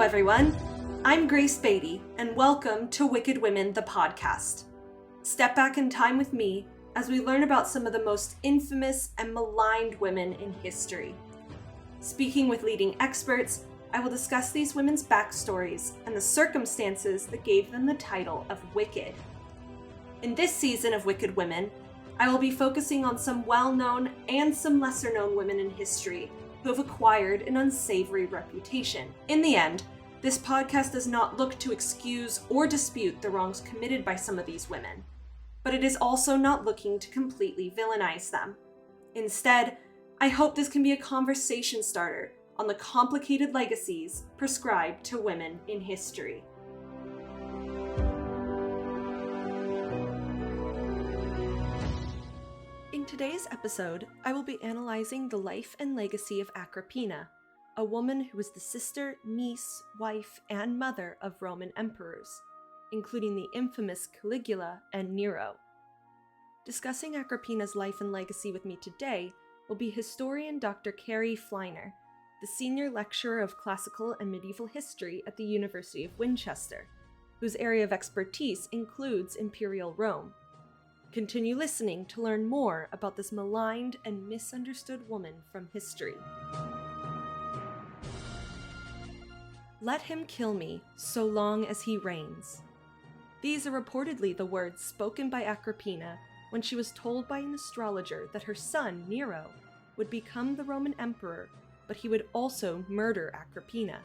everyone. I'm Grace Beatty, and welcome to Wicked Women, the podcast. Step back in time with me as we learn about some of the most infamous and maligned women in history. Speaking with leading experts, I will discuss these women's backstories and the circumstances that gave them the title of Wicked. In this season of Wicked Women, I will be focusing on some well-known and some lesser-known women in history who have acquired an unsavory reputation. In the end, this podcast does not look to excuse or dispute the wrongs committed by some of these women, but it is also not looking to completely villainize them. Instead, I hope this can be a conversation starter on the complicated legacies prescribed to women in history. In today's episode, I will be analyzing the life and legacy of Agrippina, a woman who was the sister, niece, wife, and mother of Roman emperors, including the infamous Caligula and Nero. Discussing Agrippina's life and legacy with me today will be historian Dr. Carrie Fleiner, the senior lecturer of classical and medieval history at the University of Winchester, whose area of expertise includes Imperial Rome. Continue listening to learn more about this maligned and misunderstood woman from history. Let him kill me, so long as he reigns. These are reportedly the words spoken by Agrippina when she was told by an astrologer that her son, Nero, would become the Roman emperor, but he would also murder Agrippina.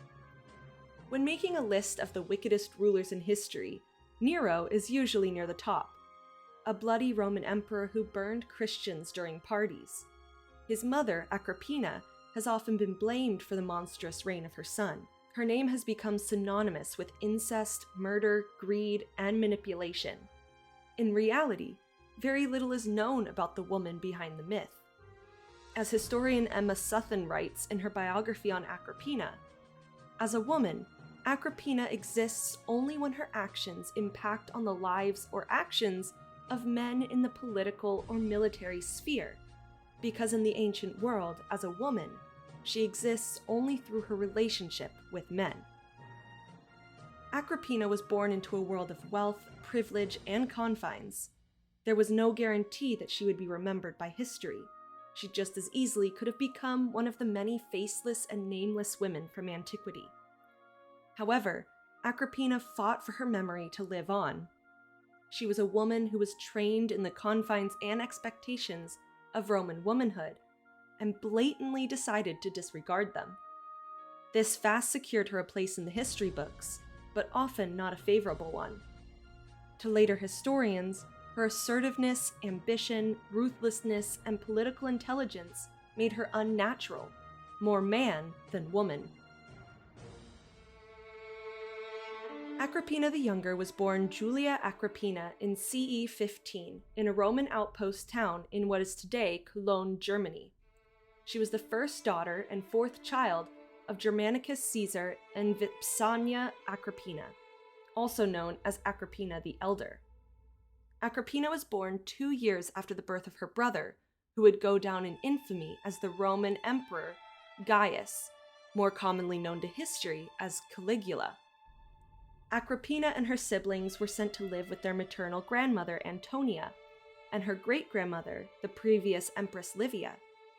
When making a list of the wickedest rulers in history, Nero is usually near the top, a bloody Roman emperor who burned Christians during parties. His mother, Agrippina, has often been blamed for the monstrous reign of her son. Her name has become synonymous with incest, murder, greed, and manipulation. In reality, very little is known about the woman behind the myth. As historian Emma Southon writes in her biography on Agrippina, as a woman, Agrippina exists only when her actions impact on the lives or actions of men in the political or military sphere, because in the ancient world, as a woman, she exists only through her relationship with men. Agrippina was born into a world of wealth, privilege, and confines. There was no guarantee that she would be remembered by history. She just as easily could have become one of the many faceless and nameless women from Antiquity. However, Agrippina fought for her memory to live on. She was a woman who was trained in the confines and expectations of Roman womanhood, and blatantly decided to disregard them. This fast secured her a place in the history books, but often not a favorable one. To later historians, her assertiveness, ambition, ruthlessness, and political intelligence made her unnatural, more man than woman. Agrippina the Younger was born Julia Agrippina in CE 15 in a Roman outpost town in what is today Cologne, Germany. She was the first daughter and fourth child of Germanicus Caesar and Vipsania Agrippina, also known as Agrippina the Elder. Agrippina was born 2 years after the birth of her brother, who would go down in infamy as the Roman Emperor Gaius, more commonly known to history as Caligula. Agrippina and her siblings were sent to live with their maternal grandmother Antonia, and her great-grandmother, the previous Empress Livia,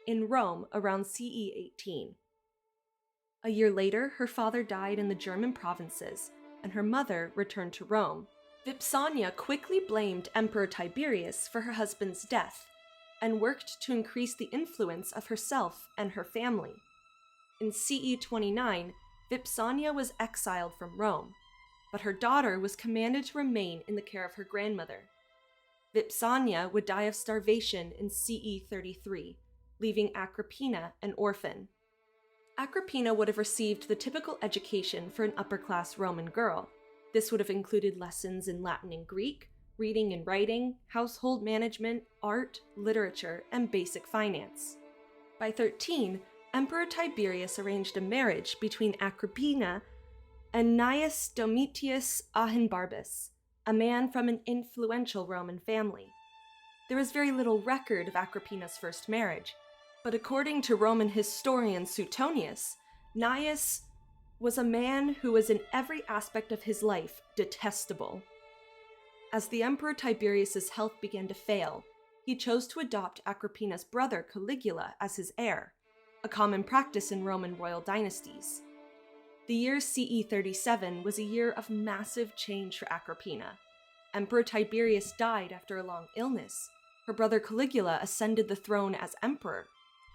in Rome around CE 18. A year later, her father died in the German provinces, and her mother returned to Rome. Vipsania quickly blamed Emperor Tiberius for her husband's death, and worked to increase the influence of herself and her family. In CE 29, Vipsania was exiled from Rome, but her daughter was commanded to remain in the care of her grandmother. Vipsania would die of starvation in CE 33, leaving Agrippina an orphan. Agrippina would have received the typical education for an upper-class Roman girl. This would have included lessons in Latin and Greek, reading and writing, household management, art, literature, and basic finance. By 13, Emperor Tiberius arranged a marriage between Agrippina and Gnaeus Domitius Ahenbarbus, a man from an influential Roman family. There is very little record of Agrippina's first marriage, but according to Roman historian Suetonius, Gnaeus was a man who was in every aspect of his life detestable. As the Emperor Tiberius's health began to fail, he chose to adopt Agrippina's brother Caligula as his heir, a common practice in Roman royal dynasties. The year CE 37 was a year of massive change for Agrippina. Emperor Tiberius died after a long illness, her brother Caligula ascended the throne as emperor,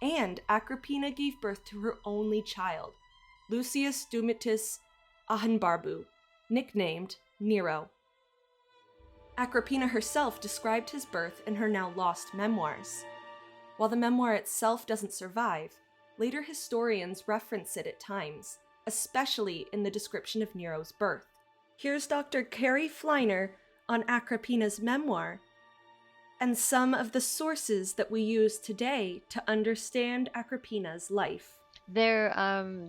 and Agrippina gave birth to her only child, Lucius Domitius Ahenbarbu, nicknamed Nero. Agrippina herself described his birth in her now lost memoirs. While the memoir itself doesn't survive, later historians reference it at times, especially in the description of Nero's birth. Here's Dr. Carrie Fleiner on Agrippina's memoir and some of the sources that we use today to understand Agrippina's life. They're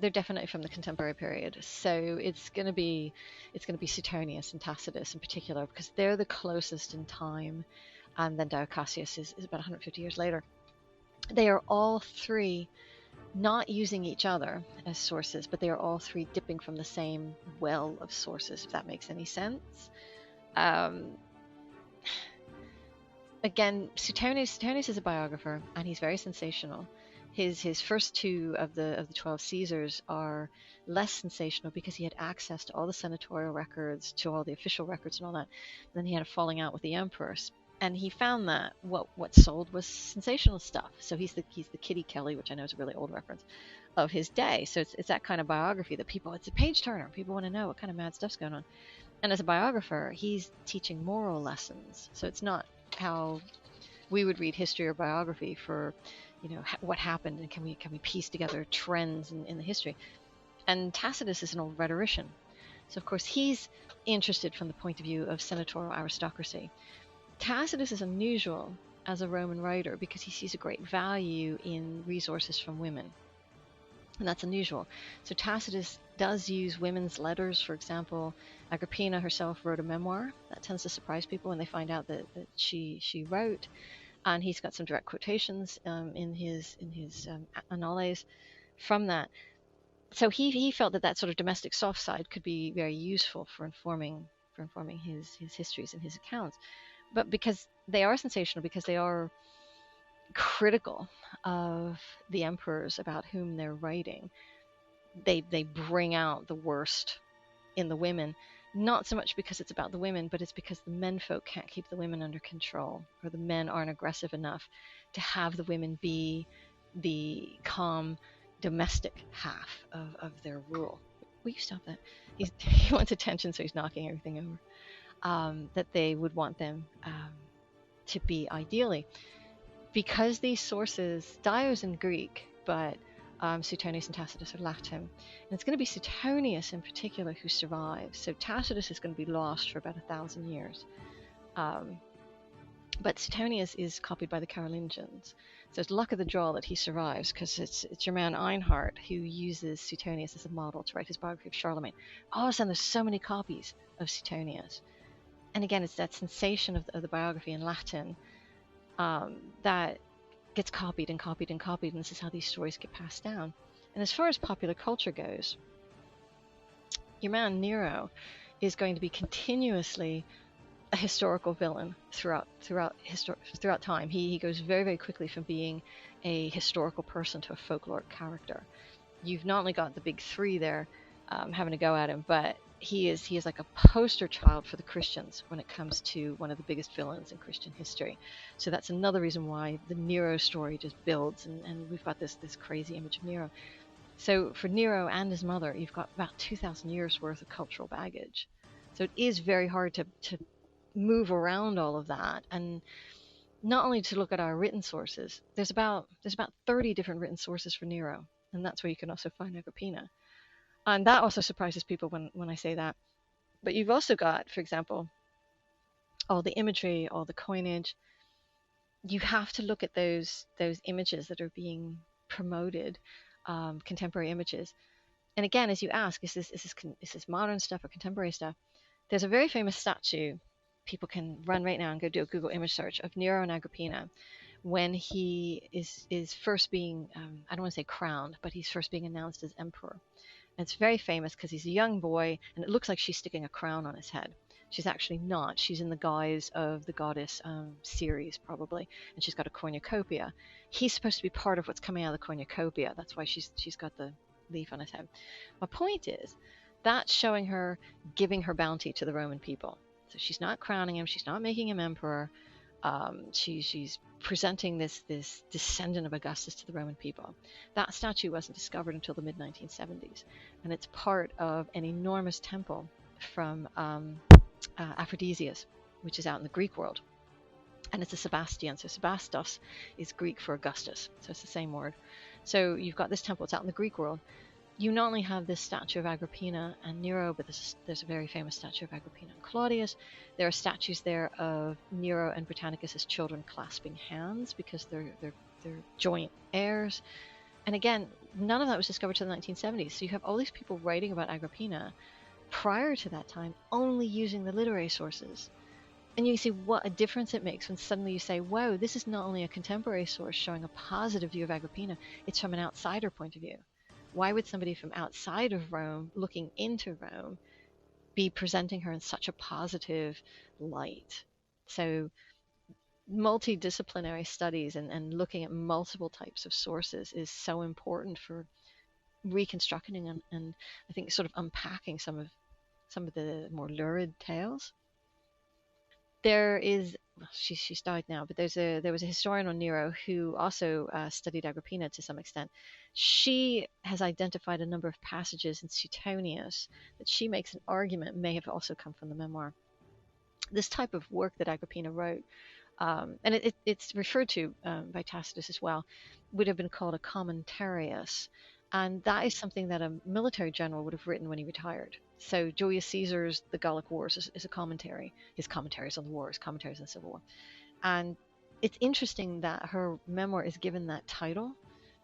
definitely from the contemporary period, so it's going to be Suetonius and Tacitus in particular, because they're the closest in time, and then Cassius is about 150 years later. They are all three not using each other as sources, but they are all three dipping from the same well of sources, if that makes any sense. Again, Suetonius is a biographer, and he's very sensational. His first two of the 12 Caesars are less sensational because he had access to all the senatorial records, to all the official records and all that. And then he had a falling out with the emperors, and he found that what sold was sensational stuff. So he's the Kitty Kelly, which I know is a really old reference, of his day. So it's that kind of biography that it's a page turner. People want to know what kind of mad stuff's going on. And as a biographer, he's teaching moral lessons. So it's not how we would read history or biography for, what happened, and can we piece together trends in the history. And Tacitus is an old rhetorician, so of course he's interested from the point of view of senatorial aristocracy. Tacitus is unusual as a Roman writer because he sees a great value in resources from women, and that's unusual. So Tacitus does use women's letters. For example, Agrippina herself wrote a memoir. That tends to surprise people when they find out that she wrote. And he's got some direct quotations in his Annales from that. So he felt that sort of domestic soft side could be very useful for informing his histories and his accounts. But because they are sensational, because they are critical of the emperors about whom they're writing, they bring out the worst in the women. Not so much because it's about the women, but it's because the menfolk can't keep the women under control, or the men aren't aggressive enough to have the women be the calm domestic half of their rule. Will you stop that? He wants attention, so he's knocking everything over. That they would want them to be ideally. Because these sources, Dio's in Greek, but Suetonius and Tacitus are Latin. And it's going to be Suetonius in particular who survives. So Tacitus is going to be lost for about 1,000 years. But Suetonius is copied by the Carolingians. So it's luck of the draw that he survives, because it's your man Einhard who uses Suetonius as a model to write his biography of Charlemagne. All of a sudden there's so many copies of Suetonius. And again, it's that sensation of the biography in Latin that gets copied and copied and copied, and this is how these stories get passed down. And as far as popular culture goes, your man Nero is going to be continuously a historical villain throughout time. He goes very, very quickly from being a historical person to a folkloric character. You've not only got the big three there having a go at him, but he is like a poster child for the Christians when it comes to one of the biggest villains in Christian history. So that's another reason why the Nero story just builds, and we've got this crazy image of Nero. So for Nero and his mother, you've got about 2,000 years worth of cultural baggage. So it is very hard to move around all of that, and not only to look at our written sources. There's about 30 different written sources for Nero, and that's where you can also find Agrippina. And that also surprises people when I say that. But you've also got, for example, all the imagery, all the coinage. You have to look at those images that are being promoted, contemporary images. And again, as you ask, is this modern stuff or contemporary stuff? There's a very famous statue. People can run right now and go do a Google image search of Nero and Agrippina when he is first being, I don't want to say crowned, but he's first being announced as emperor. And it's very famous because he's a young boy, and it looks like she's sticking a crown on his head. She's actually not. She's in the guise of the goddess Ceres, probably, and she's got a cornucopia. He's supposed to be part of what's coming out of the cornucopia. That's why she's got the leaf on his head. My point is, that's showing her giving her bounty to the Roman people. So she's not crowning him. She's not making him emperor. She's presenting this descendant of Augustus to the Roman people. That statue wasn't discovered until the mid-1970s, and it's part of an enormous temple from Aphrodisias, which is out in the Greek world, and it's a Sebastian. So Sebastos is Greek for Augustus, so it's the same word. So you've got this temple. It's out in the Greek world. You not only have this statue of Agrippina and Nero, but there's a very famous statue of Agrippina and Claudius. There are statues there of Nero and Britannicus as children clasping hands because they're joint heirs. And again, none of that was discovered till the 1970s. So you have all these people writing about Agrippina prior to that time, only using the literary sources. And you can see what a difference it makes when suddenly you say, wow, this is not only a contemporary source showing a positive view of Agrippina, it's from an outsider point of view. Why would somebody from outside of Rome, looking into Rome, be presenting her in such a positive light? So multidisciplinary studies and looking at multiple types of sources is so important for reconstructing and I think sort of unpacking some of the more lurid tales. There is, well, she's died now, but there was a historian on Nero who also studied Agrippina to some extent. She has identified a number of passages in Suetonius that she makes an argument may have also come from the memoir. This type of work that Agrippina wrote, and it's referred to by Tacitus as well, would have been called a commentarius. And that is something that a military general would have written when he retired. So Julius Caesar's The Gallic Wars is a commentary. His commentaries on the wars, commentaries on the Civil War. And it's interesting that her memoir is given that title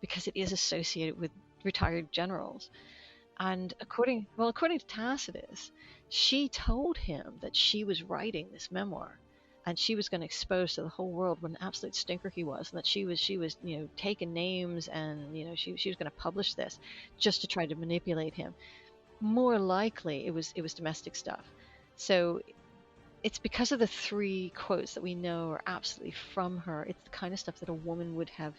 because it is associated with retired generals. And according to Tacitus, she told him that she was writing this memoir and she was going to expose to the whole world what an absolute stinker he was, and that she was taking names and she was going to publish this just to try to manipulate him. More likely it was domestic stuff. So it's because of the 3 quotes that we know are absolutely from her. It's the kind of stuff that a woman would have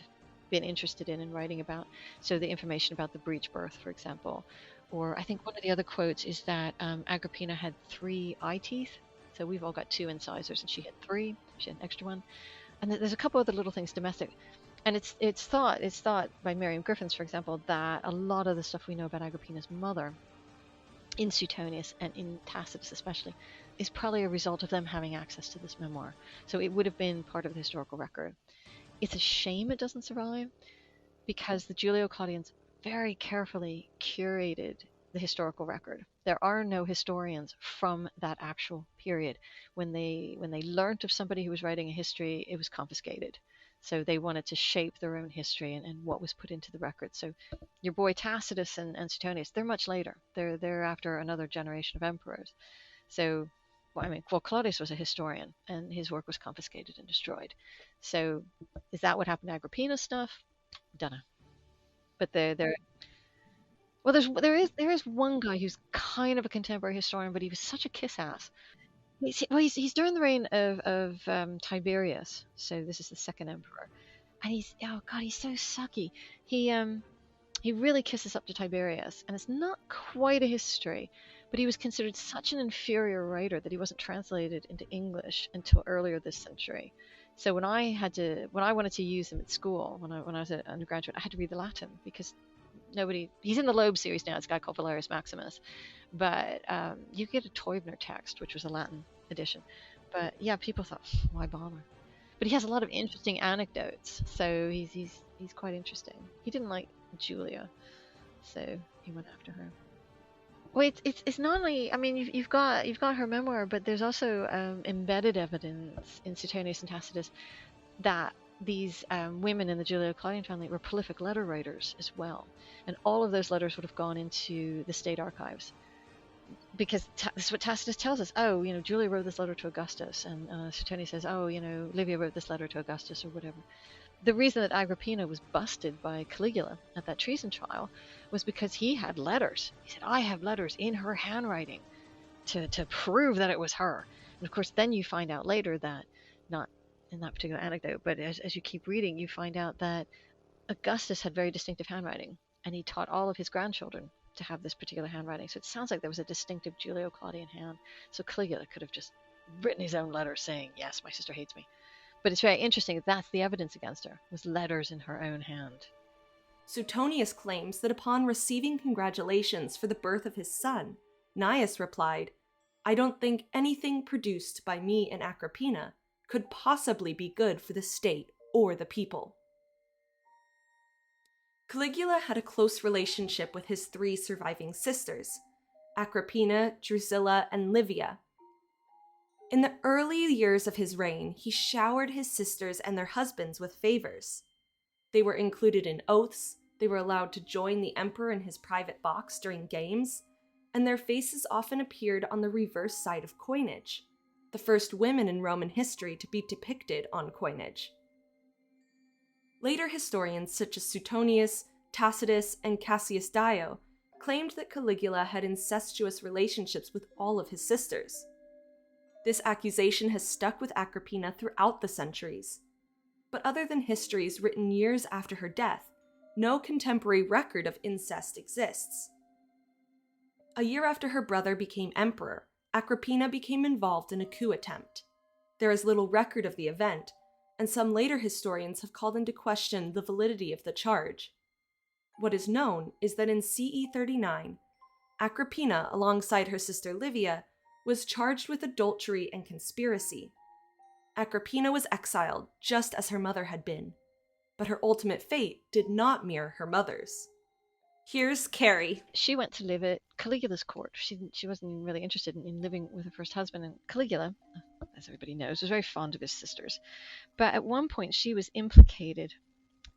been interested in writing about. So the information about the breech birth, for example, or I think one of the other quotes is that Agrippina had 3 eye teeth. So we've all got 2 incisors, and she had 3. She had an extra one. And there's a couple other little things domestic. And it's thought by Miriam Griffiths, for example, that a lot of the stuff we know about Agrippina's mother in Suetonius and in Tacitus especially is probably a result of them having access to this memoir. So it would have been part of the historical record. It's a shame it doesn't survive because the Julio-Claudians very carefully curated the historical record. There are no historians from that actual period. When they learnt of somebody who was writing a history, it was confiscated. So they wanted to shape their own history and what was put into the record. So your boy Tacitus and Suetonius, they're much later. They're after another generation of emperors. So, Claudius was a historian, and his work was confiscated and destroyed. So is that what happened to Agrippina's stuff? Dunno. But well, there is one guy who's kind of a contemporary historian, but he was such a kiss ass. He's during the reign of Tiberius, so this is the second emperor, and he's so sucky. He really kisses up to Tiberius, and it's not quite a history, but he was considered such an inferior writer that he wasn't translated into English until earlier this century. So when I wanted to use him at school, when I was an undergraduate, I had to read the Latin because he's in the Loeb series now. It's a guy called Valerius Maximus, but you get a Teubner text, which was a Latin edition. But yeah, people thought, why bother? But he has a lot of interesting anecdotes, so he's quite interesting. He didn't like Julia, so he went after her. Well, it's not only, you've got her memoir, but there's also embedded evidence in Suetonius and Tacitus that these women in the Julio-Claudian family were prolific letter writers as well. And all of those letters would have gone into the state archives. Because this is what Tacitus tells us. Oh, Julia wrote this letter to Augustus. And Suetonius says, oh, Livia wrote this letter to Augustus or whatever. The reason that Agrippina was busted by Caligula at that treason trial was because he had letters. He said, I have letters in her handwriting to prove that it was her. And of course, then you find out later that, not in that particular anecdote, but as you keep reading, you find out that Augustus had very distinctive handwriting, and he taught all of his grandchildren to have this particular handwriting. So it sounds like there was a distinctive Julio-Claudian hand. So Caligula could have just written his own letter saying, yes, my sister hates me. But it's very interesting that that's the evidence against her, was letters in her own hand. Suetonius claims that upon receiving congratulations for the birth of his son, Gnaeus replied, I don't think anything produced by me and Agrippina could possibly be good for the state or the people. Caligula had a close relationship with his 3 surviving sisters, Agrippina, Drusilla, and Livia. In the early years of his reign, he showered his sisters and their husbands with favors. They were included in oaths, they were allowed to join the emperor in his private box during games, and their faces often appeared on the reverse side of coinage, the first women in Roman history to be depicted on coinage. Later historians such as Suetonius, Tacitus, and Cassius Dio claimed that Caligula had incestuous relationships with all of his sisters. This accusation has stuck with Agrippina throughout the centuries. But other than histories written years after her death, no contemporary record of incest exists. A year after her brother became emperor, Agrippina became involved in a coup attempt. There is little record of the event, and some later historians have called into question the validity of the charge. What is known is that in CE 39, Agrippina, alongside her sister Livia, was charged with adultery and conspiracy. Agrippina was exiled, just as her mother had been, but her ultimate fate did not mirror her mother's. Here's Carrie. She went to live at Caligula's court. She wasn't really interested in living with her first husband, and Caligula, as everybody knows, was very fond of his sisters. But at one point, she was implicated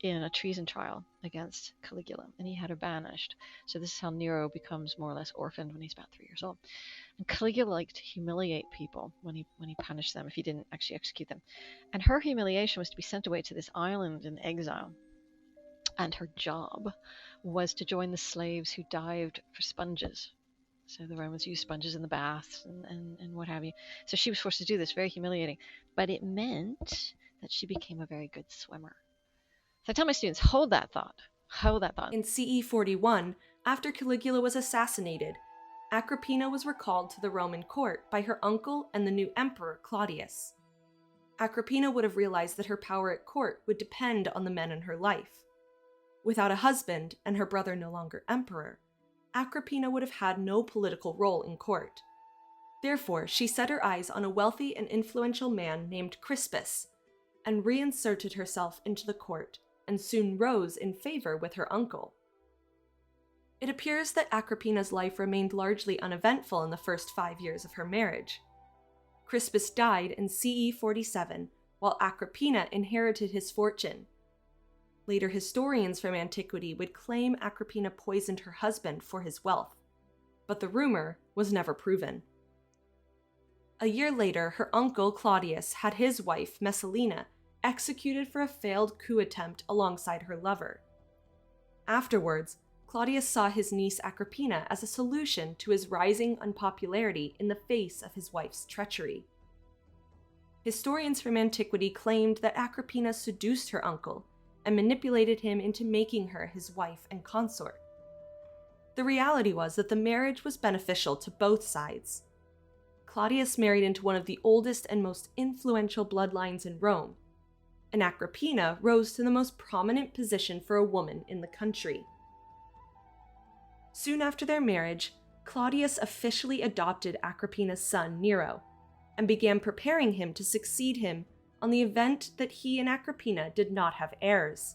in a treason trial against Caligula, and he had her banished. So this is how Nero becomes more or less orphaned when he's about 3 years old. And Caligula liked to humiliate people when he punished them if he didn't actually execute them. And her humiliation was to be sent away to this island in exile. And her job was to join the slaves who dived for sponges. So the Romans used sponges in the baths and what have you. So she was forced to do this, very humiliating. But it meant that she became a very good swimmer. So I tell my students, hold that thought. Hold that thought. In CE 41, after Caligula was assassinated, Agrippina was recalled to the Roman court by her uncle and the new emperor, Claudius. Agrippina would have realized that her power at court would depend on the men in her life. Without a husband and her brother no longer emperor, Agrippina would have had no political role in court. Therefore, she set her eyes on a wealthy and influential man named Crispus, and reinserted herself into the court, and soon rose in favor with her uncle. It appears that Agrippina's life remained largely uneventful in the first 5 years of her marriage. Crispus died in CE 47, while Agrippina inherited his fortune. Later historians from Antiquity would claim Agrippina poisoned her husband for his wealth, but the rumor was never proven. A year later, her uncle Claudius had his wife, Messalina, executed for a failed coup attempt alongside her lover. Afterwards, Claudius saw his niece Agrippina as a solution to his rising unpopularity in the face of his wife's treachery. Historians from Antiquity claimed that Agrippina seduced her uncle and manipulated him into making her his wife and consort. The reality was that the marriage was beneficial to both sides. Claudius married into one of the oldest and most influential bloodlines in Rome, and Agrippina rose to the most prominent position for a woman in the country. Soon after their marriage, Claudius officially adopted Agrippina's son, Nero, and began preparing him to succeed him on the event that he and Agrippina did not have heirs.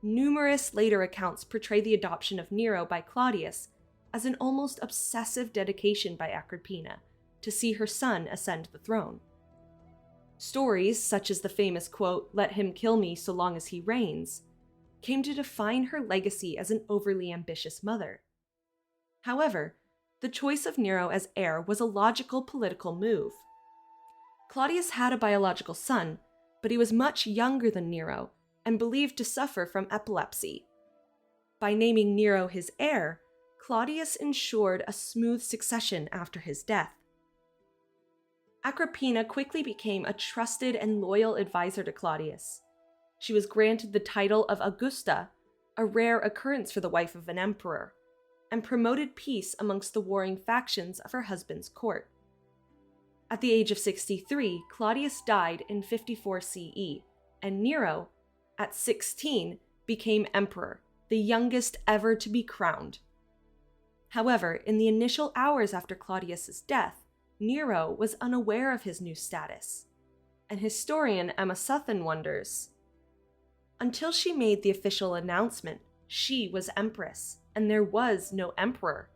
Numerous later accounts portray the adoption of Nero by Claudius as an almost obsessive dedication by Agrippina to see her son ascend the throne. Stories, such as the famous quote, "Let him kill me so long as he reigns," came to define her legacy as an overly ambitious mother. However, the choice of Nero as heir was a logical political move. Claudius had a biological son, but he was much younger than Nero and believed to suffer from epilepsy. By naming Nero his heir, Claudius ensured a smooth succession after his death. Agrippina quickly became a trusted and loyal advisor to Claudius. She was granted the title of Augusta, a rare occurrence for the wife of an emperor, and promoted peace amongst the warring factions of her husband's court. At the age of 63, Claudius died in 54 CE, and Nero, at 16, became emperor, the youngest ever to be crowned. However, in the initial hours after Claudius's death, Nero was unaware of his new status, and historian Emma Southon wonders, until she made the official announcement, she was empress, and there was no emperor.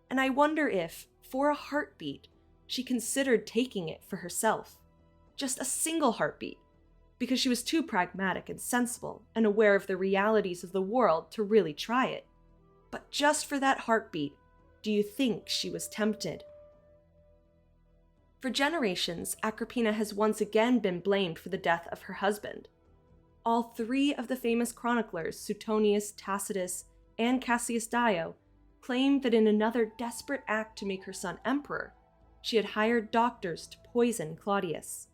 And I wonder if, for a heartbeat, she considered taking it for herself. Just a single heartbeat, because she was too pragmatic and sensible and aware of the realities of the world to really try it. But just for that heartbeat, do you think she was tempted? For generations, Agrippina has once again been blamed for the death of her husband. All three of the famous chroniclers, Suetonius, Tacitus, and Cassius Dio, claimed that in another desperate act to make her son emperor, she had hired doctors to poison Claudius.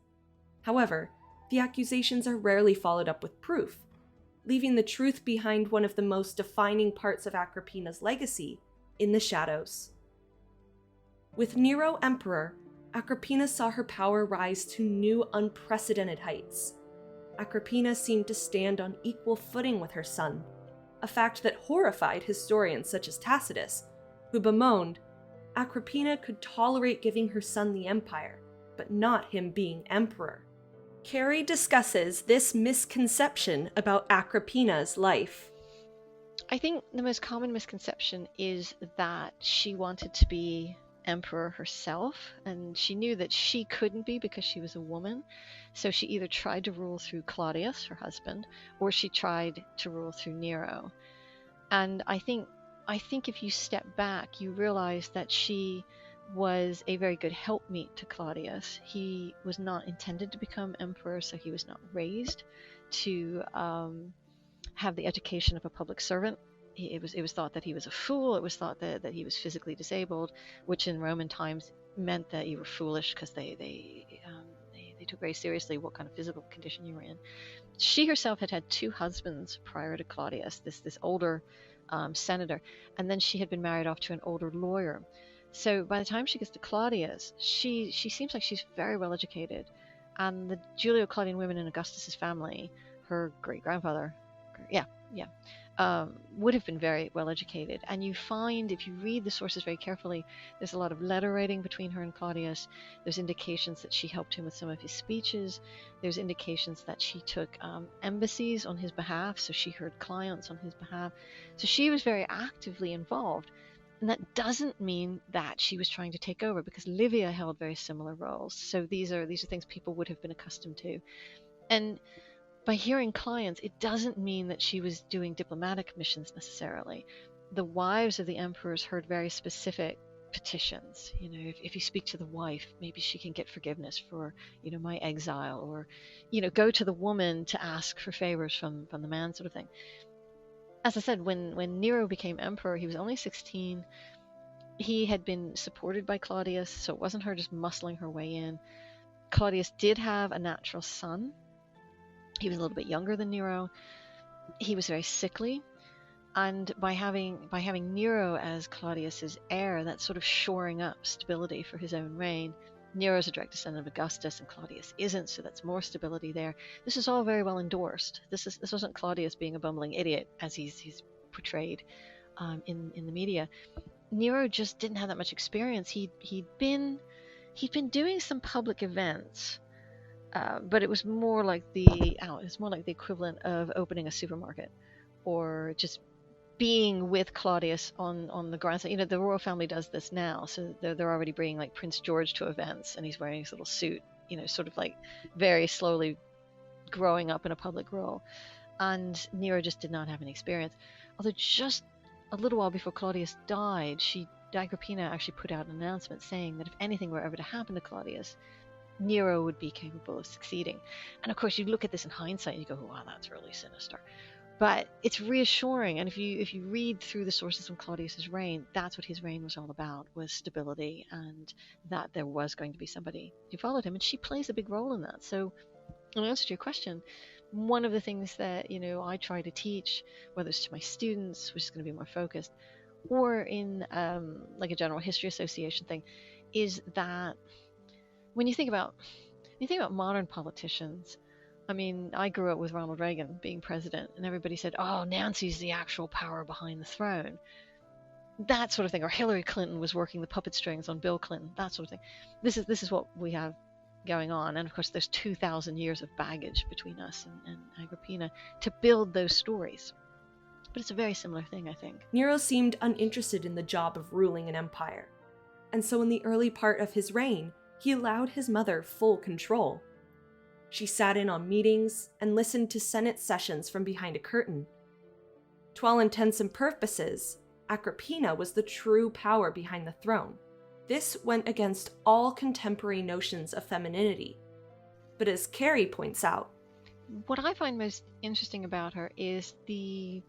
However, the accusations are rarely followed up with proof, leaving the truth behind one of the most defining parts of Agrippina's legacy in the shadows. With Nero emperor, Agrippina saw her power rise to new, unprecedented heights. Agrippina seemed to stand on equal footing with her son, a fact that horrified historians such as Tacitus, who bemoaned, Agrippina could tolerate giving her son the empire, but not him being emperor. Carey discusses this misconception about Agrippina's life. I think the most common misconception is that she wanted to be emperor herself, and she knew that she couldn't be because she was a woman. So she either tried to rule through Claudius, her husband, or she tried to rule through Nero. And I think if you step back, you realize that she was a very good helpmeet to Claudius. He was not intended to become emperor, so he was not raised to have the education of a public servant. It was thought that he was a fool. It was thought that he was physically disabled, which in Roman times meant that you were foolish because they took very seriously what kind of physical condition you were in. She herself had had two husbands prior to Claudius, this older senator, and then she had been married off to an older lawyer. So by the time she gets to Claudius, she seems like she's very well educated, and the Julio-Claudian women in Augustus's family, her great-grandfather, would have been very well educated. And you find, if you read the sources very carefully, there's a lot of letter writing between her and Claudius. There's indications that she helped him with some of his speeches. There's indications that she took embassies on his behalf, so she heard clients on his behalf. So she was very actively involved. And that doesn't mean that she was trying to take over, because Livia held very similar roles. So these are things people would have been accustomed to. And by hearing clients, it doesn't mean that she was doing diplomatic missions necessarily. The wives of the emperors heard very specific petitions. If you speak to the wife, maybe she can get forgiveness for, my exile, or, go to the woman to ask for favors from the man, sort of thing. As I said, when Nero became emperor, he was only 16. He had been supported by Claudius, so it wasn't her just muscling her way in. Claudius did have a natural son. He was a little bit younger than Nero. He was very sickly, and by having Nero as Claudius's heir, that's sort of shoring up stability for his own reign. Nero's a direct descendant of Augustus, and Claudius isn't, so that's more stability there. This is all very well endorsed. This wasn't Claudius being a bumbling idiot, as he's portrayed in the media. Nero just didn't have that much experience. He'd been doing some public events. But it was more like the equivalent of opening a supermarket, or just being with Claudius on the grounds. The royal family does this now, so they're already bringing like Prince George to events, and he's wearing his little suit. Sort of like very slowly growing up in a public role. And Nero just did not have any experience. Although just a little while before Claudius died, Agrippina actually put out an announcement saying that if anything were ever to happen to Claudius, Nero would be capable of succeeding. And of course, you look at this in hindsight and you go, wow, that's really sinister. But it's reassuring, and if you read through the sources from Claudius's reign, that's what his reign was all about, was stability, and that there was going to be somebody who followed him, and she plays a big role in that. So, in answer to your question, one of the things that I try to teach, whether it's to my students, which is going to be more focused, or in like a general history association thing, is that when you think about modern politicians, I mean, I grew up with Ronald Reagan being president, and everybody said, oh, Nancy's the actual power behind the throne. That sort of thing. Or Hillary Clinton was working the puppet strings on Bill Clinton, that sort of thing. This is what we have going on. And of course, there's 2,000 years of baggage between us and Agrippina to build those stories. But it's a very similar thing, I think. Nero seemed uninterested in the job of ruling an empire. And so in the early part of his reign, he allowed his mother full control. She sat in on meetings and listened to Senate sessions from behind a curtain. To all intents and purposes, Agrippina was the true power behind the throne. This went against all contemporary notions of femininity. But as Carrie points out, what I find most interesting about her is the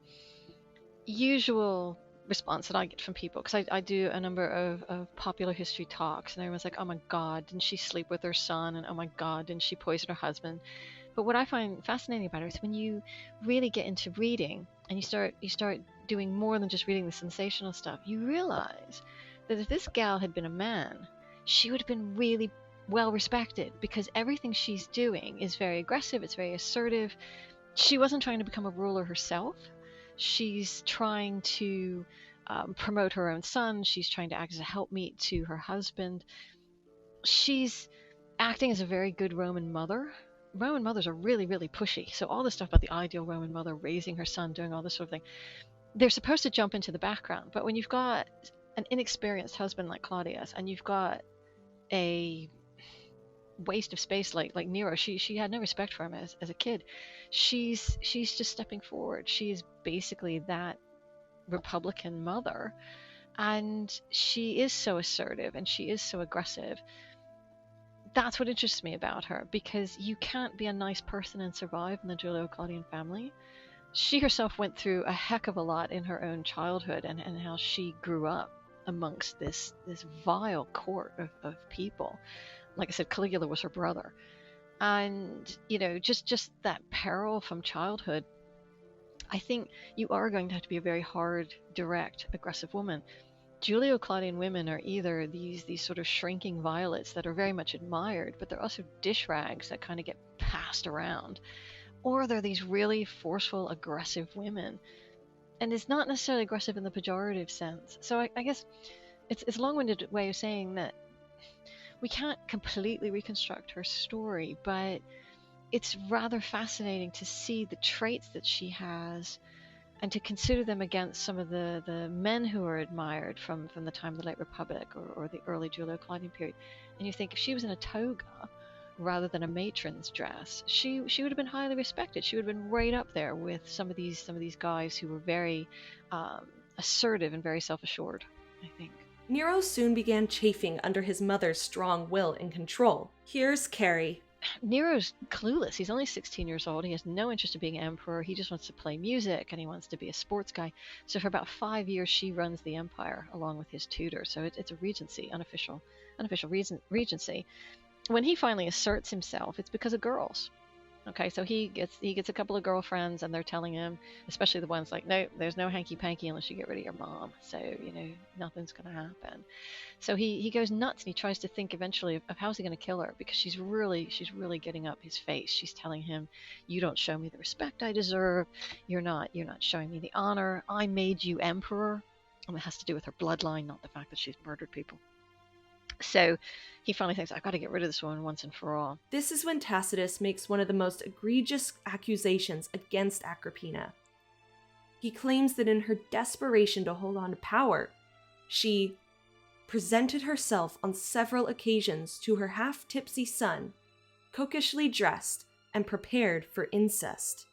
usual response that I get from people, because I do a number of popular history talks, and everyone's like, oh my god, didn't she sleep with her son, and oh my god, didn't she poison her husband? But what I find fascinating about her is when you really get into reading and you start doing more than just reading the sensational stuff, you realize that if this gal had been a man, she would have been really well respected, because everything she's doing is very aggressive, it's very assertive. She wasn't trying to become a ruler herself. She's trying to promote her own son. She's trying to act as a helpmeet to her husband. She's acting as a very good Roman mother. Roman mothers are really, really pushy. So all this stuff about the ideal Roman mother, raising her son, doing all this sort of thing, they're supposed to jump into the background. But when you've got an inexperienced husband like Claudius, and you've got a waste of space like Nero, she had no respect for him as a kid. She's just stepping forward. She is basically that Republican mother, and she is so assertive and she is so aggressive. That's what interests me about her, because you can't be a nice person and survive in the Julio-Claudian family. She herself went through a heck of a lot in her own childhood, and how she grew up amongst this vile court of people. Like I said, Caligula was her brother. And, just that peril from childhood, I think you are going to have to be a very hard, direct, aggressive woman. Julio-Claudian women are either these sort of shrinking violets that are very much admired, but they're also dish rags that kind of get passed around. Or they're these really forceful, aggressive women. And it's not necessarily aggressive in the pejorative sense. So I guess it's a long-winded way of saying that we can't completely reconstruct her story, but it's rather fascinating to see the traits that she has and to consider them against some of the men who are admired from the time of the late Republic or the early Julio-Claudian period. And you think, if she was in a toga rather than a matron's dress, she would have been highly respected. She would have been right up there with some of these guys who were very assertive and very self-assured, I think. Nero soon began chafing under his mother's strong will and control. Here's Carrie. Nero's clueless. He's only 16 years old. He has no interest in being emperor. He just wants to play music, and he wants to be a sports guy. So for about 5 years, she runs the empire along with his tutor. So it's a regency, unofficial regency. When he finally asserts himself, it's because of girls. Okay, so he gets a couple of girlfriends, and they're telling him, especially the ones like, no, there's no hanky-panky unless you get rid of your mom. So, nothing's going to happen. So he goes nuts, and he tries to think eventually of how's he going to kill her, because she's really getting up his face. She's telling him, you don't show me the respect I deserve. You're not showing me the honor. I made you emperor. And it has to do with her bloodline, not the fact that she's murdered people. So he finally thinks, I've got to get rid of this woman once and for all. This is when Tacitus makes one of the most egregious accusations against Agrippina. He claims that in her desperation to hold on to power, she presented herself on several occasions to her half-tipsy son, coquettishly dressed and prepared for incest.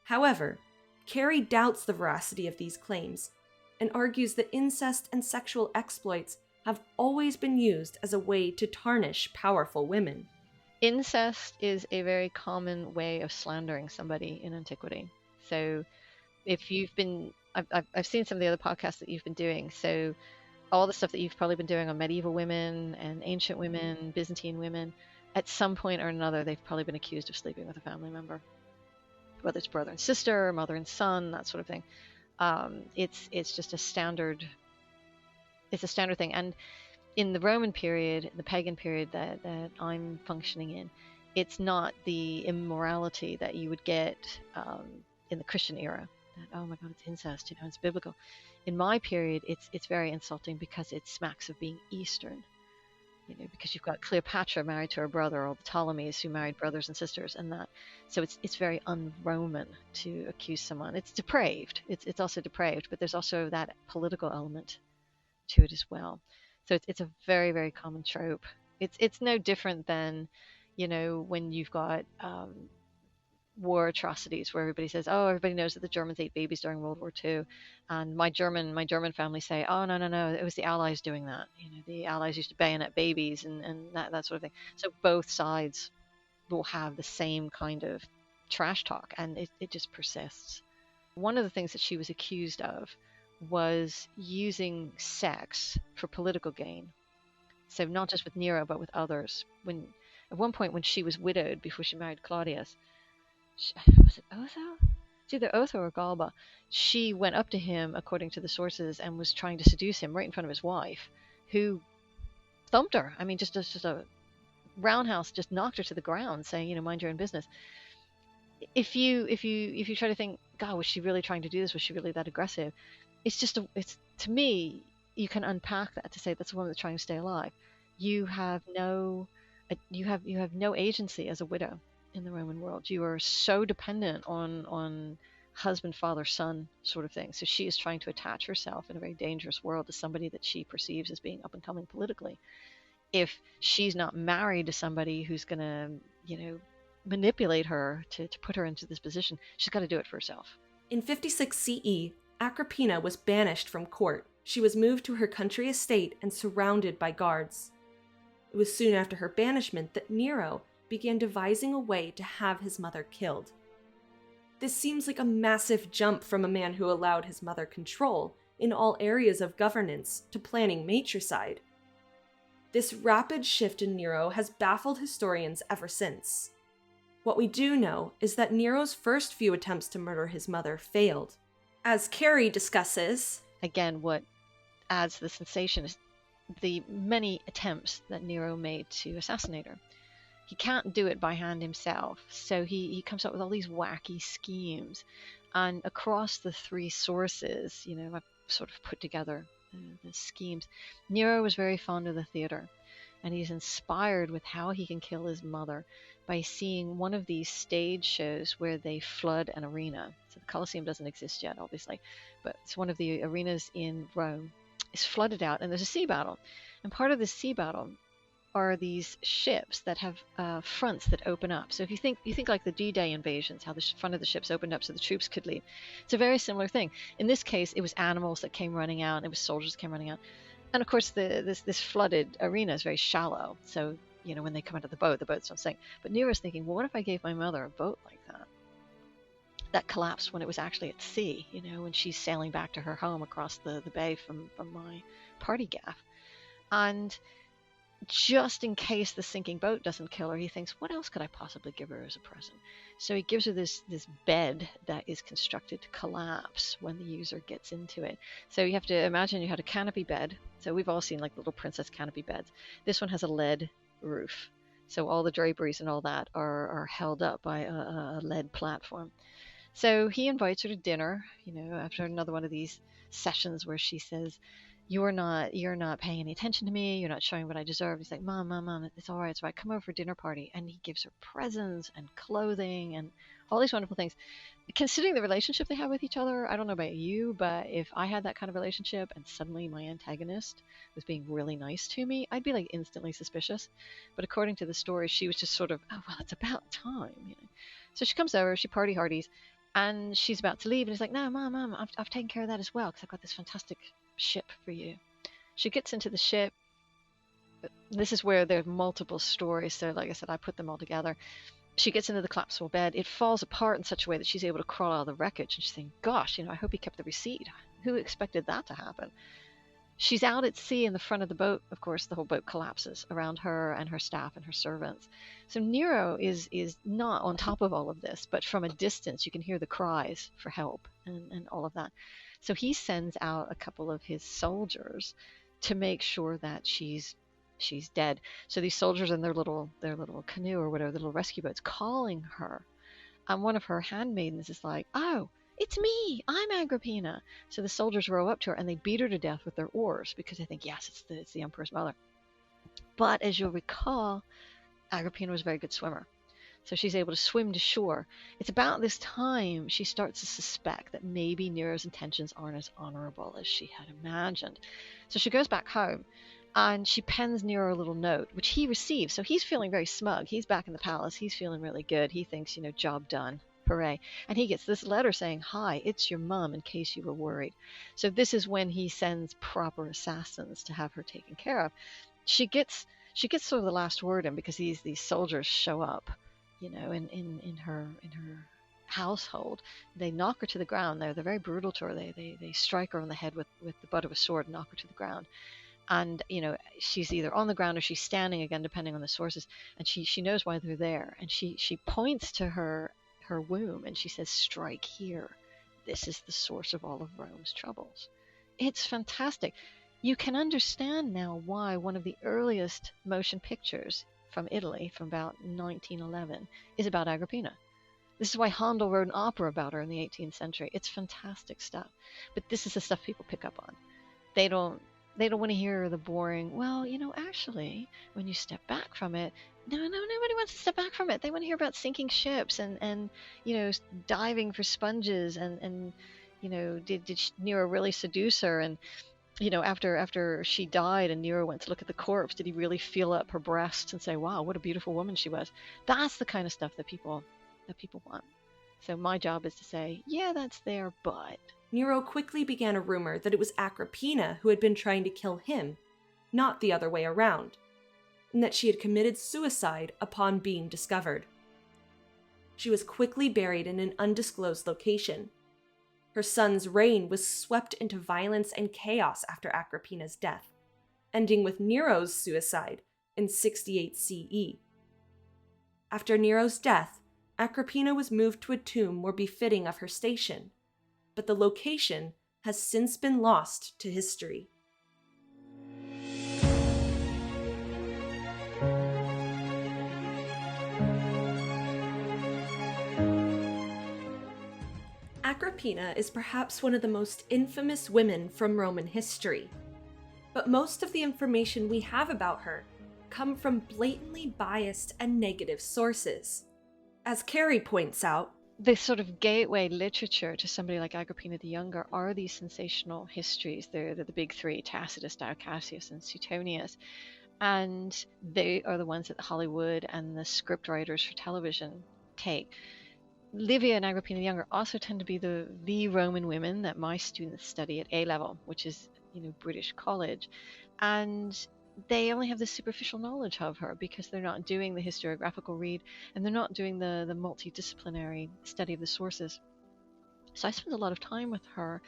However, Carrie doubts the veracity of these claims and argues that incest and sexual exploits have always been used as a way to tarnish powerful women. Incest is a very common way of slandering somebody in antiquity. So if you've been, I've seen some of the other podcasts that you've been doing. So all the stuff that you've probably been doing on medieval women and ancient women, Byzantine women, at some point or another, they've probably been accused of sleeping with a family member, whether it's brother and sister, mother and son, that sort of thing. It's just a standard. It's a standard thing. And in the Roman period, the pagan period that I'm functioning in, it's not the immorality that you would get in the Christian era. That, oh my God, it's incest, it's biblical. In my period, it's very insulting because it smacks of being Eastern, because you've got Cleopatra married to her brother, or the Ptolemies who married brothers and sisters, and that. So it's very un-Roman to accuse someone. It's depraved. It's also depraved, but there's also that political element to it as well. So it's a very, very common trope. It's no different than, when you've got war atrocities where everybody says, oh, everybody knows that the Germans ate babies during World War II, and my German family say, oh, no, it was the Allies doing that. The Allies used to bayonet babies and that sort of thing. So both sides will have the same kind of trash talk, and it just persists. One of the things that she was accused of was using sex for political gain. So not just with Nero, but with others. At one point when she was widowed before she married Claudius, was it Otho? It's either Otho or Galba. She went up to him, according to the sources, and was trying to seduce him right in front of his wife, who thumped her. I mean, just a roundhouse, just knocked her to the ground, saying, mind your own business. If you try to think, God, was she really trying to do this? Was she really that aggressive? It's to me, you can unpack that to say that's a woman that's trying to stay alive. You have no agency as a widow in the Roman world. You are so dependent on husband, father, son sort of thing. So she is trying to attach herself in a very dangerous world to somebody that she perceives as being up and coming politically. If she's not married to somebody who's going to, manipulate her to put her into this position, she's got to do it for herself. In 56 CE, Agrippina was banished from court. She was moved to her country estate and surrounded by guards. It was soon after her banishment that Nero began devising a way to have his mother killed. This seems like a massive jump from a man who allowed his mother control in all areas of governance to planning matricide. This rapid shift in Nero has baffled historians ever since. What we do know is that Nero's first few attempts to murder his mother failed. As Carrie discusses, again, what adds to the sensation is the many attempts that Nero made to assassinate her. He can't do it by hand himself, so he comes up with all these wacky schemes. And across the three sources, I've sort of put together the schemes. Nero was very fond of the theater, and he's inspired with how he can kill his mother by seeing one of these stage shows where they flood an arena. So the Colosseum doesn't exist yet, obviously, but it's one of the arenas in Rome. It's flooded out, and there's a sea battle. And part of the sea battle are these ships that have fronts that open up. So if you think like the D-Day invasions, how the front of the ships opened up so the troops could leave. It's a very similar thing. In this case, it was animals that came running out, and it was soldiers that came running out. And of course, this flooded arena is very shallow. So, when they come out of the boats don't sink. But Nero's thinking, well, what if I gave my mother a boat like that? That collapsed when it was actually at sea, when she's sailing back to her home across the bay from my party gaff. And just in case the sinking boat doesn't kill her, he thinks, what else could I possibly give her as a present? So he gives her this bed that is constructed to collapse when the user gets into it. So you have to imagine you had a canopy bed. So we've all seen like little princess canopy beds. This one has a lead roof. So all the draperies and all that are held up by a lead platform. So he invites her to dinner, after another one of these sessions where she says, you're not paying any attention to me. You're not showing what I deserve. He's like, Mom, it's all right. Come over for a dinner party. And he gives her presents and clothing and all these wonderful things. Considering the relationship they have with each other, I don't know about you, but if I had that kind of relationship and suddenly my antagonist was being really nice to me, I'd be like instantly suspicious. But according to the story, she was just sort of, oh, well, it's about time. So she comes over, she party hardies, and she's about to leave. And he's like, no, Mom, I've taken care of that as well because I've got this fantastic ship for you. She gets into the ship. This is where there are multiple stories. So like I said, I put them all together. She gets into the collapsible bed. It falls apart in such a way that she's able to crawl out of the wreckage. And she's thinking, gosh, I hope he kept the receipt. Who expected that to happen? She's out at sea in the front of the boat. Of course, the whole boat collapses around her and her staff and her servants. So Nero is not on top of all of this, but from a distance, you can hear the cries for help and all of that. So he sends out a couple of his soldiers to make sure that she's dead. So these soldiers in their little canoe or whatever, the little rescue boats, calling her. And one of her handmaidens is like, oh, it's me, I'm Agrippina. So the soldiers row up to her and they beat her to death with their oars because they think, yes, it's the emperor's mother. But as you'll recall, Agrippina was a very good swimmer. So she's able to swim to shore. It's about this time she starts to suspect that maybe Nero's intentions aren't as honorable as she had imagined. So she goes back home and she pens Nero a little note, which he receives. So he's feeling very smug. He's back in the palace. He's feeling really good. He thinks, job done. Hooray. And he gets this letter saying, hi, it's your mom in case you were worried. So this is when he sends proper assassins to have her taken care of. She gets sort of the last word in because these soldiers show up, in her household. They knock her to the ground. They're very brutal to her. They strike her on the head with the butt of a sword and knock her to the ground. And, she's either on the ground or she's standing again, depending on the sources. And she knows why they're there. And she points to her womb and she says, strike here. This is the source of all of Rome's troubles. It's fantastic. You can understand now why one of the earliest motion pictures from Italy, from about 1911, is about Agrippina. This is why Handel wrote an opera about her in the 18th century. It's fantastic stuff. But this is the stuff people pick up on. They don't want to hear the boring, well, actually, when you step back from it, no, nobody wants to step back from it. They want to hear about sinking ships and diving for sponges and did Nero really seduce her? And, after she died and Nero went to look at the corpse, did he really feel up her breasts and say, wow, what a beautiful woman she was? That's the kind of stuff that people want. So my job is to say, yeah, that's there, but... Nero quickly began a rumor that it was Agrippina who had been trying to kill him, not the other way around, and that she had committed suicide upon being discovered. She was quickly buried in an undisclosed location. Her son's reign was swept into violence and chaos after Agrippina's death, ending with Nero's suicide in 68 CE. After Nero's death, Agrippina was moved to a tomb more befitting of her station, but the location has since been lost to history. Agrippina is perhaps one of the most infamous women from Roman history, but most of the information we have about her come from blatantly biased and negative sources. As Carrie points out, the sort of gateway literature to somebody like Agrippina the Younger are these sensational histories. They're the big three, Tacitus, Dio Cassius, and Suetonius. And they are the ones that Hollywood and the script writers for television take. Livia and Agrippina the Younger also tend to be the Roman women that my students study at A level, which is, British college. And they only have the superficial knowledge of her because they're not doing the historiographical read and they're not doing the multidisciplinary study of the sources. So I spend a lot of time with her,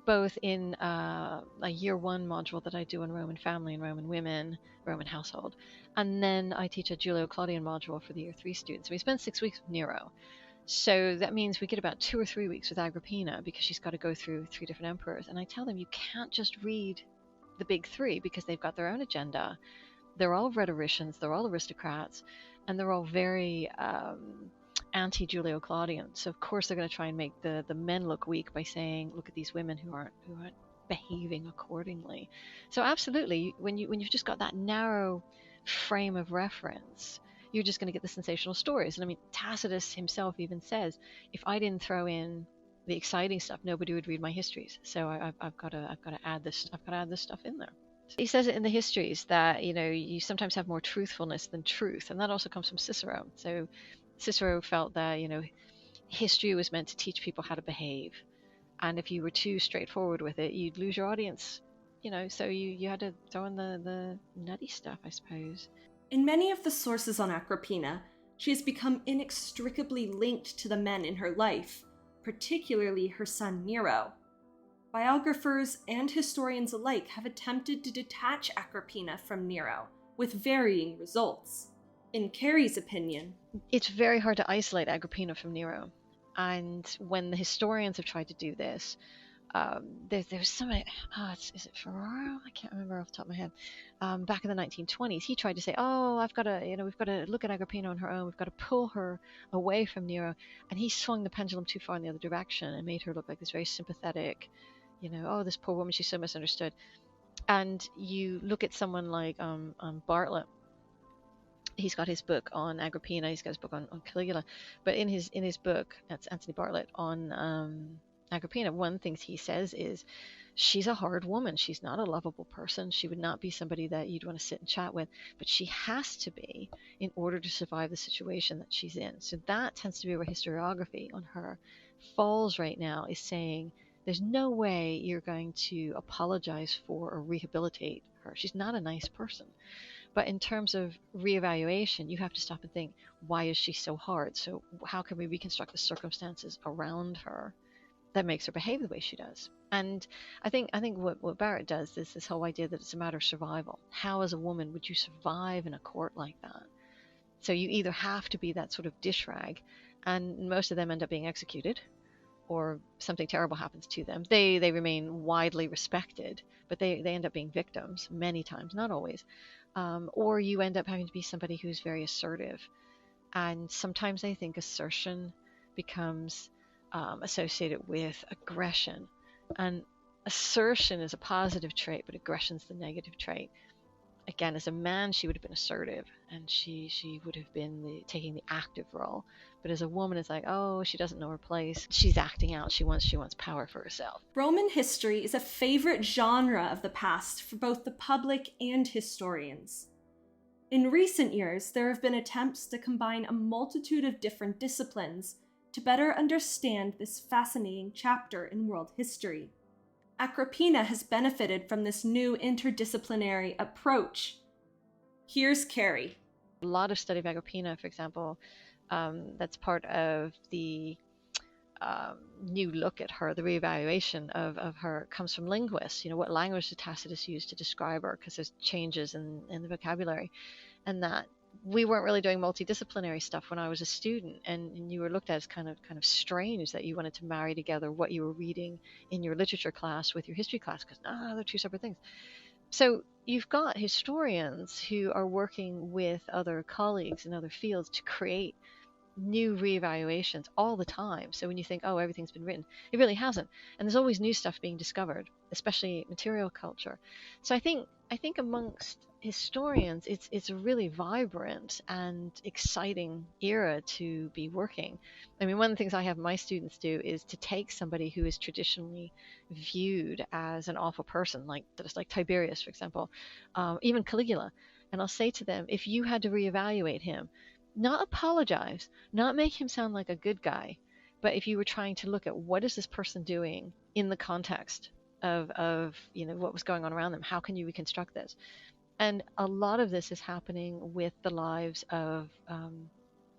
both in a year one module that I do on Roman family and Roman women, Roman household, and then I teach a Julio-Claudian module for the year 3 students. We spend 6 weeks with Nero. So that means we get about 2 or 3 weeks with Agrippina because she's got to go through 3 different emperors. And I tell them you can't just read the big 3 because they've got their own agenda. They're all rhetoricians, they're all aristocrats, and they're all very anti-Julio-Claudian. So of course they're going to try and make the men look weak by saying, look at these women who aren't behaving accordingly. So absolutely, when you've just got that narrow frame of reference, you're just going to get the sensational stories. And I mean, Tacitus himself even says, if I didn't throw in the exciting stuff, nobody would read my histories. So I've got to add this. I've got to add this stuff in there. He says it in the histories that you sometimes have more truthfulness than truth, and that also comes from Cicero. So Cicero felt that history was meant to teach people how to behave, and if you were too straightforward with it, you'd lose your audience. so you had to throw in the nutty stuff, I suppose. In many of the sources on Agrippina, she has become inextricably linked to the men in her life, particularly her son Nero. Biographers and historians alike have attempted to detach Agrippina from Nero, with varying results. In Carey's opinion, it's very hard to isolate Agrippina from Nero. And when the historians have tried to do this, there's somebody, is it Ferraro? I can't remember off the top of my head. Back in the 1920s, he tried to say, we've got to look at Agrippina on her own. We've got to pull her away from Nero. And he swung the pendulum too far in the other direction and made her look like this very sympathetic, this poor woman, she's so misunderstood. And you look at someone like Bartlett. He's got his book on Agrippina. He's got his book on Caligula. But in his book, that's Anthony Bartlett, on Agrippina, one thing he says is she's a hard woman. She's not a lovable person. She would not be somebody that you'd want to sit and chat with, but she has to be in order to survive the situation that she's in. So that tends to be where historiography on her falls right now, is saying there's no way you're going to apologize for or rehabilitate her. She's not a nice person. But in terms of reevaluation, you have to stop and think, why is she so hard? So how can we reconstruct the circumstances around her that makes her behave the way she does? And I think what Barrett does is this whole idea that it's a matter of survival. How, as a woman, would you survive in a court like that? So you either have to be that sort of dish rag, and most of them end up being executed, or something terrible happens to them. They remain widely respected, but they end up being victims many times, not always. Or you end up having to be somebody who's very assertive. And sometimes I think assertion becomes associated with aggression. And assertion is a positive trait, but aggression's the negative trait. Again, as a man, she would have been assertive, and she would have been taking the active role. But as a woman, it's like, she doesn't know her place. She's acting out. She wants power for herself. Roman history is a favorite genre of the past for both the public and historians. In recent years, there have been attempts to combine a multitude of different disciplines to better understand this fascinating chapter in world history. Agrippina has benefited from this new interdisciplinary approach. Here's Carey. A lot of study of Agrippina, for example, that's part of the new look at her, the reevaluation of her, comes from linguists. What language did Tacitus use to describe her? Because there's changes in the vocabulary. And that we weren't really doing multidisciplinary stuff when I was a student, and you were looked at as kind of strange that you wanted to marry together what you were reading in your literature class with your history class, because they're two separate things. So you've got historians who are working with other colleagues in other fields to create new reevaluations all the time. So when you think, everything's been written, it really hasn't. And there's always new stuff being discovered, especially material culture. So I think amongst historians, it's a really vibrant and exciting era to be working. I mean, one of the things I have my students do is to take somebody who is traditionally viewed as an awful person, like Tiberius, for example, even Caligula, and I'll say to them, if you had to reevaluate him, not apologize, not make him sound like a good guy, but if you were trying to look at what is this person doing in the context of what was going on around them, how can you reconstruct this? And a lot of this is happening with the lives of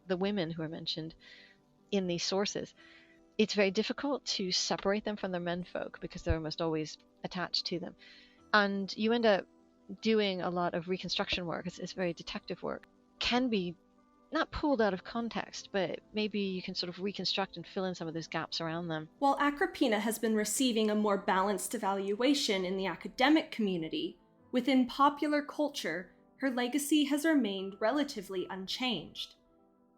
the women who are mentioned in these sources. It's very difficult to separate them from their menfolk because they're almost always attached to them. And you end up doing a lot of reconstruction work. It's very detective work. Can be not pulled out of context, but maybe you can sort of reconstruct and fill in some of those gaps around them. While Agrippina has been receiving a more balanced evaluation in the academic community, within popular culture, her legacy has remained relatively unchanged.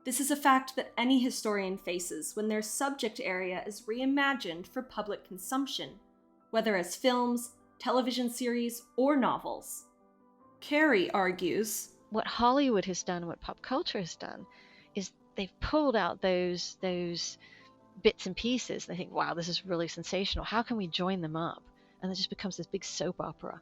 This is a fact that any historian faces when their subject area is reimagined for public consumption, whether as films, television series, or novels. Carey argues, what Hollywood has done, what pop culture has done, is they've pulled out those bits and pieces. They think, wow, this is really sensational. How can we join them up? And it just becomes this big soap opera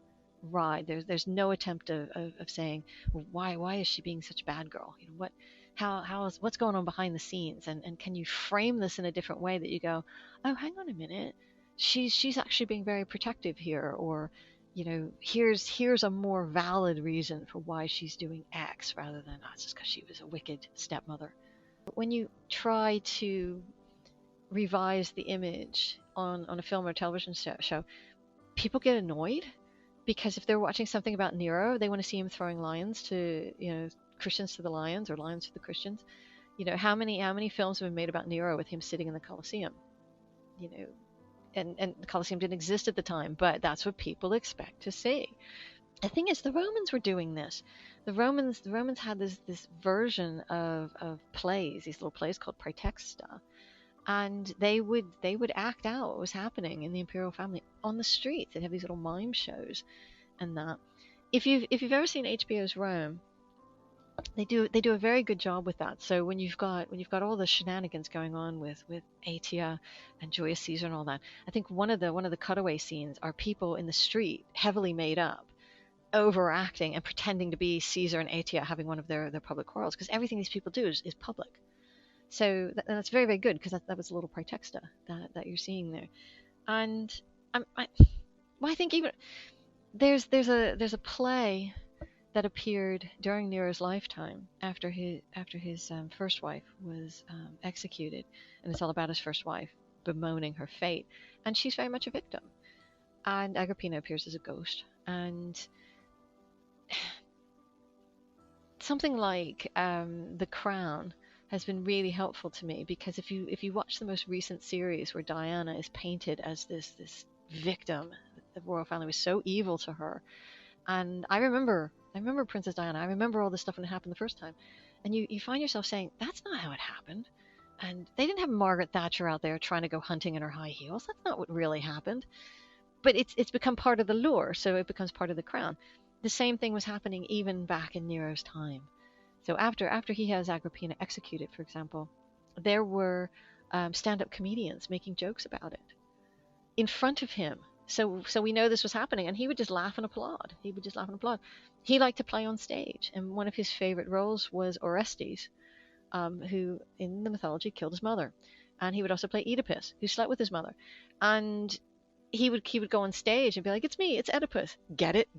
ride. There's no attempt of saying, well, why is she being such a bad girl? What's going on behind the scenes? And can you frame this in a different way that you go, oh, hang on a minute, she's actually being very protective here, or here's a more valid reason for why she's doing X rather than that's just because she was a wicked stepmother. When you try to revise the image on a film or television show, people get annoyed because if they're watching something about Nero, they want to see him throwing lions to, Christians to the lions or lions to the Christians. How many films have been made about Nero with him sitting in the Colosseum? And the Colosseum didn't exist at the time, but that's what people expect to see. The thing is, the Romans were doing this. The Romans had this version of plays, these little plays called praetexta, and they would act out what was happening in the imperial family on the streets. They'd have these little mime shows, and that. If you've ever seen HBO's Rome, they do a very good job with that. So when you've got all the shenanigans going on with Atia and Julius Caesar and all that, I think one of the cutaway scenes are people in the street, heavily made up, overacting and pretending to be Caesar and Atia having one of their public quarrels, because everything these people do is public. So that's very, very good, because that was a little praetexta that you're seeing there. And I think even there's a play that appeared during Nero's lifetime after his first wife was executed, and it's all about his first wife bemoaning her fate, and she's very much a victim. And Agrippina appears as a ghost, and something like The Crown has been really helpful to me, because if you watch the most recent series where Diana is painted as this victim, the royal family was so evil to her, and I remember Princess Diana. I remember all this stuff when it happened the first time. And you find yourself saying, that's not how it happened. And they didn't have Margaret Thatcher out there trying to go hunting in her high heels. That's not what really happened. But it's become part of the lure, so it becomes part of the crown. The same thing was happening even back in Nero's time. So after he has Agrippina executed, for example, there were stand-up comedians making jokes about it in front of him. So we know this was happening, and he would just laugh and applaud. He liked to play on stage, and one of his favorite roles was Orestes, who in the mythology killed his mother. And he would also play Oedipus, who slept with his mother. And he would go on stage and be like, "It's me, it's Oedipus. Get it?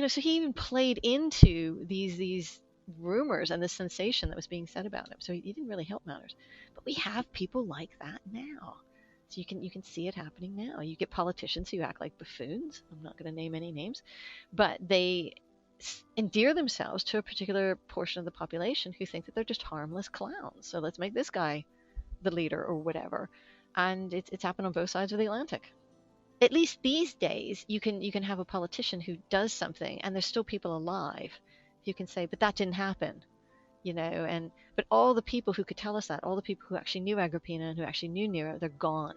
So he even played into these rumors and the sensation that was being said about him. So he didn't really help matters. But we have people like that now. So you can see it happening now. You get politicians who act like buffoons. I'm not going to name any names, but they endear themselves to a particular portion of the population who think that they're just harmless clowns. So let's make this guy the leader or whatever. And it's happened on both sides of the Atlantic. At least these days, you can have a politician who does something, and there's still people alive who can say, but that didn't happen. But all the people who could tell us that, all the people who actually knew Agrippina and who actually knew Nero, they're gone.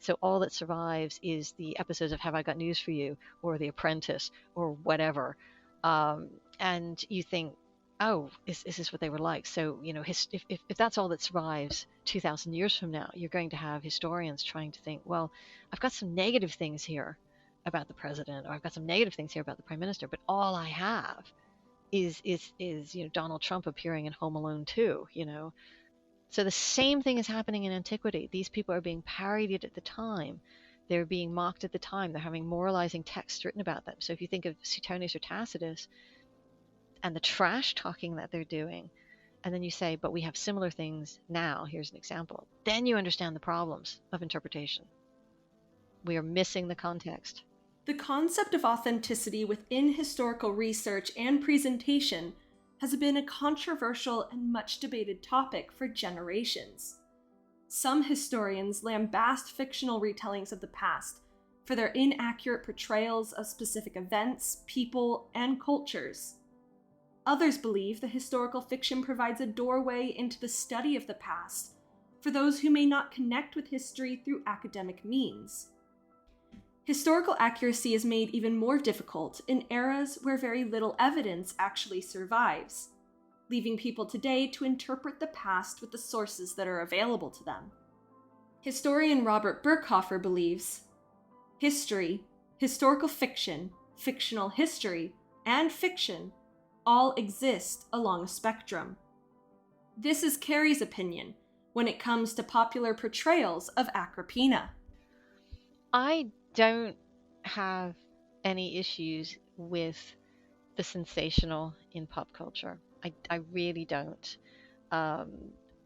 So all that survives is the episodes of Have I Got News for You, or The Apprentice, or whatever. And you think, oh, is this what they were like? So, if that's all that survives 2,000 years from now, you're going to have historians trying to think, well, I've got some negative things here about the president, or I've got some negative things here about the prime minister, but all I have is Donald Trump appearing in Home Alone 2, So the same thing is happening in Antiquity. These people are being parodied at the time. They're being mocked at the time. They're having moralizing texts written about them. So if you think of Suetonius or Tacitus and the trash talking that they're doing, and then you say, but we have similar things now, here's an example, then you understand the problems of interpretation. We are missing the context. The concept of authenticity within historical research and presentation has been a controversial and much debated topic for generations. Some historians lambast fictional retellings of the past for their inaccurate portrayals of specific events, people, and cultures. Others believe that historical fiction provides a doorway into the study of the past for those who may not connect with history through academic means. Historical accuracy is made even more difficult in eras where very little evidence actually survives, leaving people today to interpret the past with the sources that are available to them. Historian Robert Burkhofer believes history, historical fiction, fictional history, and fiction all exist along a spectrum. This is Carrie's opinion when it comes to popular portrayals of Agrippina. I don't have any issues with the sensational in pop culture. I really don't. Um,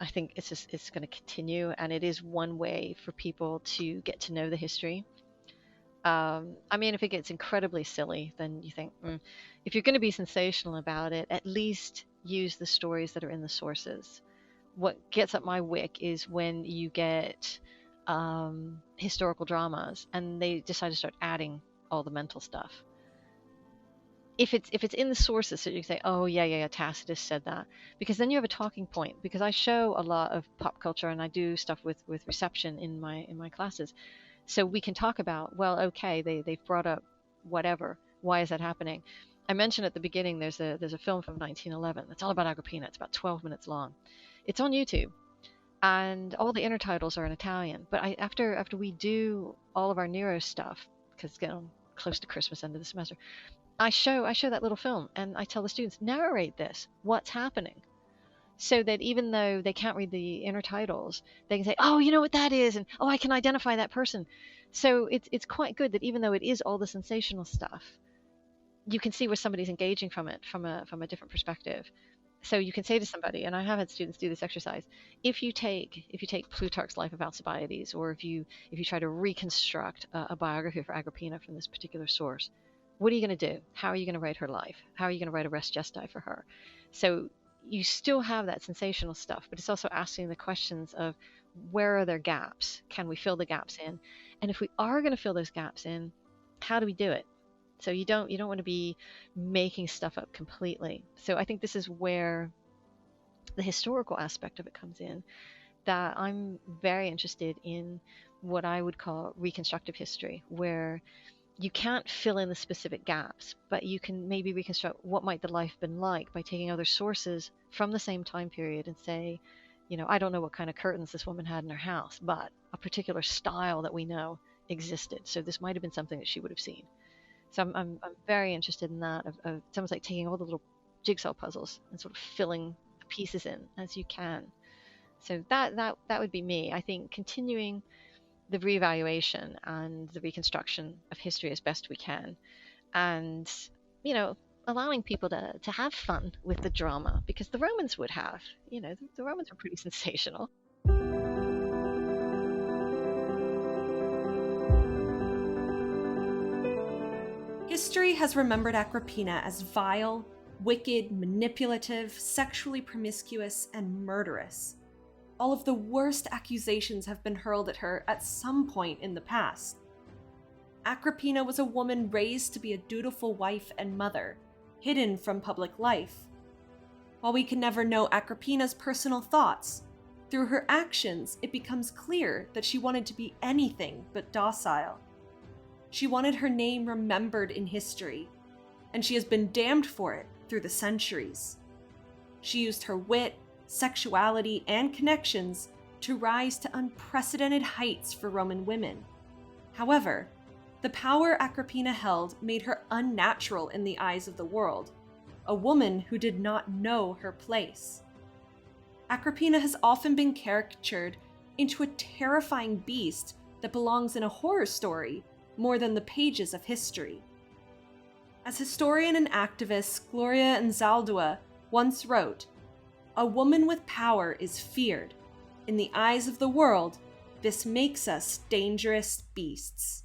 I think it's going to continue, and it is one way for people to get to know the history. I mean, if it gets incredibly silly, then you think, if you're going to be sensational about it, at least use the stories that are in the sources. What gets up my wick is when you get historical dramas and they decide to start adding all the mental stuff. If it's in the sources, so you say, oh yeah, Tacitus said that, because then you have a talking point. Because I show a lot of pop culture and I do stuff with reception in my classes, so we can talk about, well, okay, they've brought up whatever. Why is that happening? I mentioned at the beginning there's a film from 1911 that's all about Agrippina. It's about 12 minutes long. It's on YouTube, and all the intertitles are in Italian. But after we do all of our Nero stuff, because it's getting close to Christmas, end of the semester, I show that little film and I tell the students, narrate this, what's happening, so that even though they can't read the intertitles, they can say, oh, you know what that is, and oh, I can identify that person. So it's quite good that even though it is all the sensational stuff, you can see where somebody's engaging from it from a different perspective. So you can say to somebody, and I have had students do this exercise, if you take Plutarch's Life of Alcibiades, or if you try to reconstruct a biography for Agrippina from this particular source, what are you going to do? How are you going to write her life? How are you going to write a res gestae for her? So you still have that sensational stuff, but it's also asking the questions of, where are there gaps? Can we fill the gaps in? And if we are going to fill those gaps in, how do we do it? So you don't want to be making stuff up completely. So I think this is where the historical aspect of it comes in, that I'm very interested in what I would call reconstructive history, where you can't fill in the specific gaps, but you can maybe reconstruct what might the life been like by taking other sources from the same time period and say, I don't know what kind of curtains this woman had in her house, but a particular style that we know existed. So this might have been something that she would have seen. So I'm very interested in that. It's almost like taking all the little jigsaw puzzles and sort of filling the pieces in as you can. So that would be me. I think continuing the reevaluation and the reconstruction of history as best we can, and allowing people to have fun with the drama, because the Romans would have. The Romans were pretty sensational. History has remembered Agrippina as vile, wicked, manipulative, sexually promiscuous, and murderous. All of the worst accusations have been hurled at her at some point in the past. Agrippina was a woman raised to be a dutiful wife and mother, hidden from public life. While we can never know Agrippina's personal thoughts, through her actions it becomes clear that she wanted to be anything but docile. She wanted her name remembered in history, and she has been damned for it through the centuries. She used her wit, sexuality, and connections to rise to unprecedented heights for Roman women. However, the power Agrippina held made her unnatural in the eyes of the world, a woman who did not know her place. Agrippina has often been caricatured into a terrifying beast that belongs in a horror story more than the pages of history. As historian and activist Gloria Anzaldúa once wrote, "A woman with power is feared. In the eyes of the world, this makes us dangerous beasts."